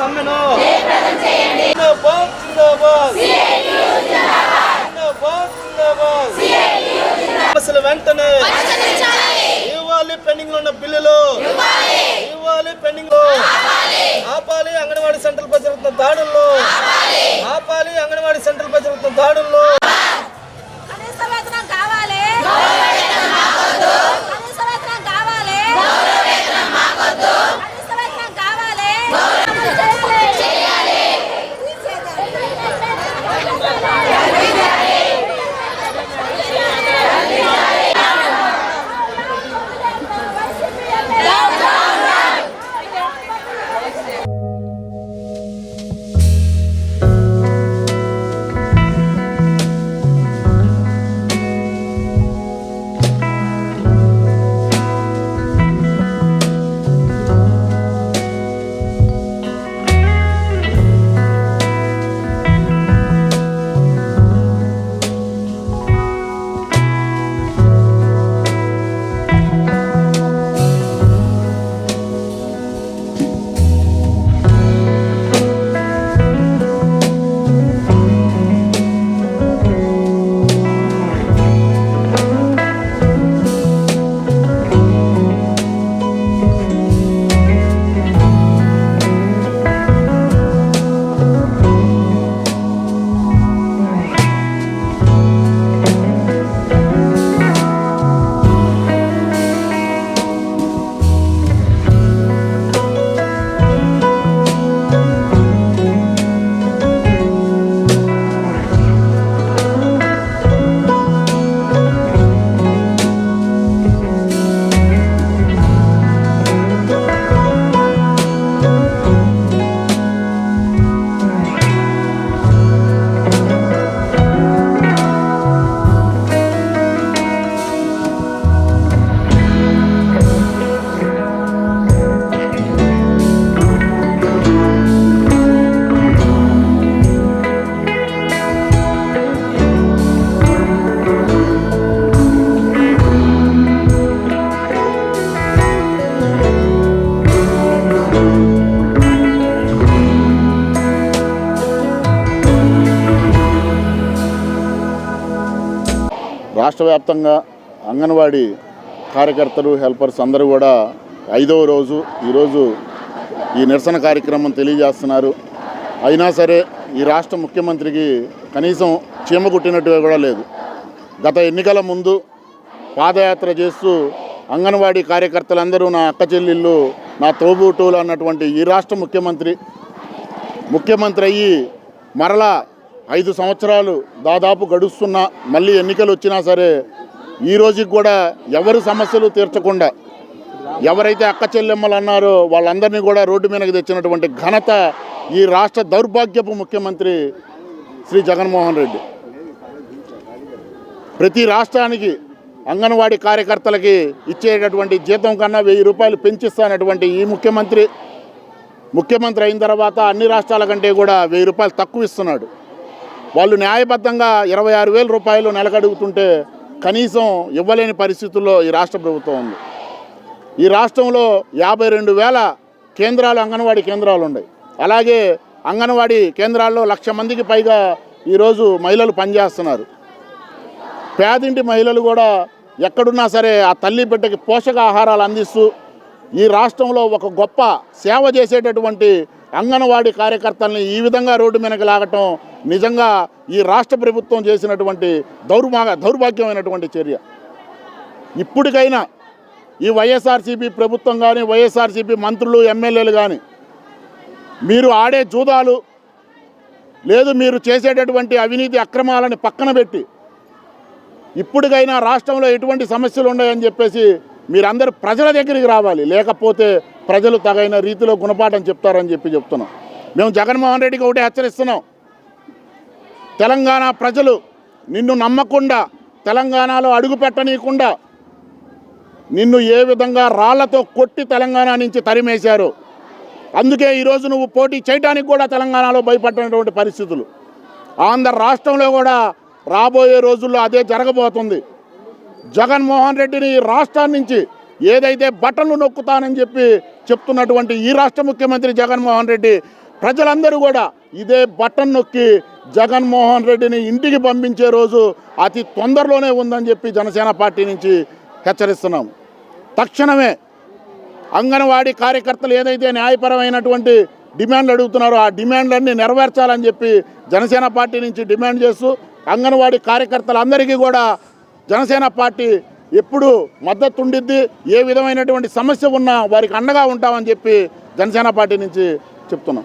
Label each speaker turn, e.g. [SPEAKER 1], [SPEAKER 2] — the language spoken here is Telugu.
[SPEAKER 1] సమ్మెను జిందాబాద్ జిందాబాద్ సమస్యలు వెంటనే ఇవ్వాలి, పెండింగ్ లో ఉన్న బిల్లులు ఇవ్వాలి, పెండింగ్ లో ఆపాలి, అంగన్వాడీ సెంట్రల్ పై జరుగుతున్న దాడుల్లో ఆపాలి, అంగన్వాడీ సెంట్రల్ పై జరుగుతున్న దాడుల్లో
[SPEAKER 2] రాష్ట్ర వ్యాప్తంగా అంగన్వాడీ కార్యకర్తలు, హెల్పర్స్ అందరూ కూడా 5వ రోజు ఈరోజు ఈ నిరసన కార్యక్రమం తెలియజేస్తున్నారు. అయినా సరే ఈ రాష్ట్ర ముఖ్యమంత్రికి కనీసం చీమ కుట్టినట్టుగా కూడా లేదు. గత ఎన్నికల ముందు పాదయాత్ర చేస్తూ అంగన్వాడీ కార్యకర్తలందరూ నా అక్క చెల్లెళ్ళు, నా తోబుట్టువులు అన్నటువంటి ఈ రాష్ట్ర ముఖ్యమంత్రి అయ్యి మరలా 5 సంవత్సరాలు దాదాపు గడుస్తున్నా మళ్ళీ ఎన్నికలు వచ్చినా సరే ఈ రోజుకి కూడా ఎవరి సమస్యలు తీర్చకుండా ఎవరైతే అక్క చెల్లెమ్మలు అన్నారో వాళ్ళందరినీ కూడా రోడ్డు మీదకి తెచ్చినటువంటి ఘనత ఈ రాష్ట్ర దౌర్భాగ్యపు ముఖ్యమంత్రి శ్రీ జగన్మోహన్ రెడ్డి. ప్రతి రాష్ట్రానికి అంగన్వాడీ కార్యకర్తలకి ఇచ్చేటటువంటి జీతం కన్నా 1000 రూపాయలు పెంచిస్తానటువంటి ఈ ముఖ్యమంత్రి అయిన తర్వాత అన్ని రాష్ట్రాల కంటే కూడా 1000 రూపాయలు తక్కువ ఇస్తున్నాడు. వాళ్ళు న్యాయబద్ధంగా 26,000 రూపాయలు నెలకడుగుతుంటే కనీసం ఇవ్వలేని పరిస్థితుల్లో ఈ రాష్ట్ర ప్రభుత్వం ఉంది. ఈ రాష్ట్రంలో 52,000 కేంద్రాలు, అంగన్వాడీ కేంద్రాలు ఉన్నాయి. అలాగే అంగన్వాడీ కేంద్రాల్లో 1,00,000 మందికి పైగా ఈరోజు మహిళలు పనిచేస్తున్నారు. పేదింటి మహిళలు కూడా ఎక్కడున్నా సరే ఆ తల్లి బిడ్డకి పోషకాహారాలు అందిస్తూ ఈ రాష్ట్రంలో ఒక గొప్ప సేవ చేసేటటువంటి అంగన్వాడీ కార్యకర్తల్ని ఈ విధంగా రోడ్డు మీదకి లాగటం నిజంగా ఈ రాష్ట్ర ప్రభుత్వం చేసినటువంటి దౌర్భాగ్యమైనటువంటి చర్య. ఇప్పటికైనా ఈ వైఎస్ఆర్సీపీ ప్రభుత్వం కానీ, వైఎస్ఆర్సీపీ మంత్రులు, ఎమ్మెల్యేలు కానీ మీరు ఆడే జూదాలు లేదు, మీరు చేసేటటువంటి అవినీతి అక్రమాలని పక్కన పెట్టి ఇప్పటికైనా రాష్ట్రంలో ఎటువంటి సమస్యలు ఉన్నాయని చెప్పేసి మీరందరూ ప్రజల దగ్గరికి రావాలి. లేకపోతే ప్రజలు తగైన రీతిలో గుణపాఠం చెప్తారని చెప్తున్నాం. మేము జగన్మోహన్ రెడ్డికి ఒకటే హెచ్చరిస్తున్నాం. తెలంగాణ ప్రజలు నిన్ను నమ్మకుండా, తెలంగాణలో అడుగు పెట్టనీయకుండా నిన్ను ఏ విధంగా రాళ్లతో కొట్టి తెలంగాణ నుంచి తరిమేశారు. అందుకే ఈరోజు నువ్వు పోటీ చేయడానికి కూడా తెలంగాణలో భయపడినటువంటి పరిస్థితులు. ఆంధ్ర రాష్ట్రంలో కూడా రాబోయే రోజుల్లో అదే జరగబోతుంది. జగన్మోహన్ రెడ్డిని రాష్ట్రాన్ని నుంచి ఏదైతే బట్టలు నొక్కుతానని చెప్తున్నటువంటి ఈ రాష్ట్ర ముఖ్యమంత్రి జగన్మోహన్ రెడ్డి ప్రజలందరూ కూడా ఇదే బటన్ నొక్కి జగన్మోహన్ రెడ్డిని ఇంటికి పంపించే రోజు అతి తొందరలోనే ఉందని చెప్పి జనసేన పార్టీ నుంచి హెచ్చరిస్తున్నాం. తక్షణమే అంగన్వాడీ కార్యకర్తలు ఏదైతే న్యాయపరమైనటువంటి డిమాండ్లు అడుగుతున్నారో ఆ డిమాండ్లన్నీ నెరవేర్చాలని చెప్పి జనసేన పార్టీ నుంచి డిమాండ్ చేస్తూ అంగన్వాడీ కార్యకర్తలందరికీ కూడా జనసేన పార్టీ ఎప్పుడు మద్దతు ఉండిద్ది. ఏ విధమైనటువంటి సమస్య ఉన్నా వారికి అండగా ఉంటామని చెప్పి జనసేన పార్టీ నుంచి చెప్తున్నాం.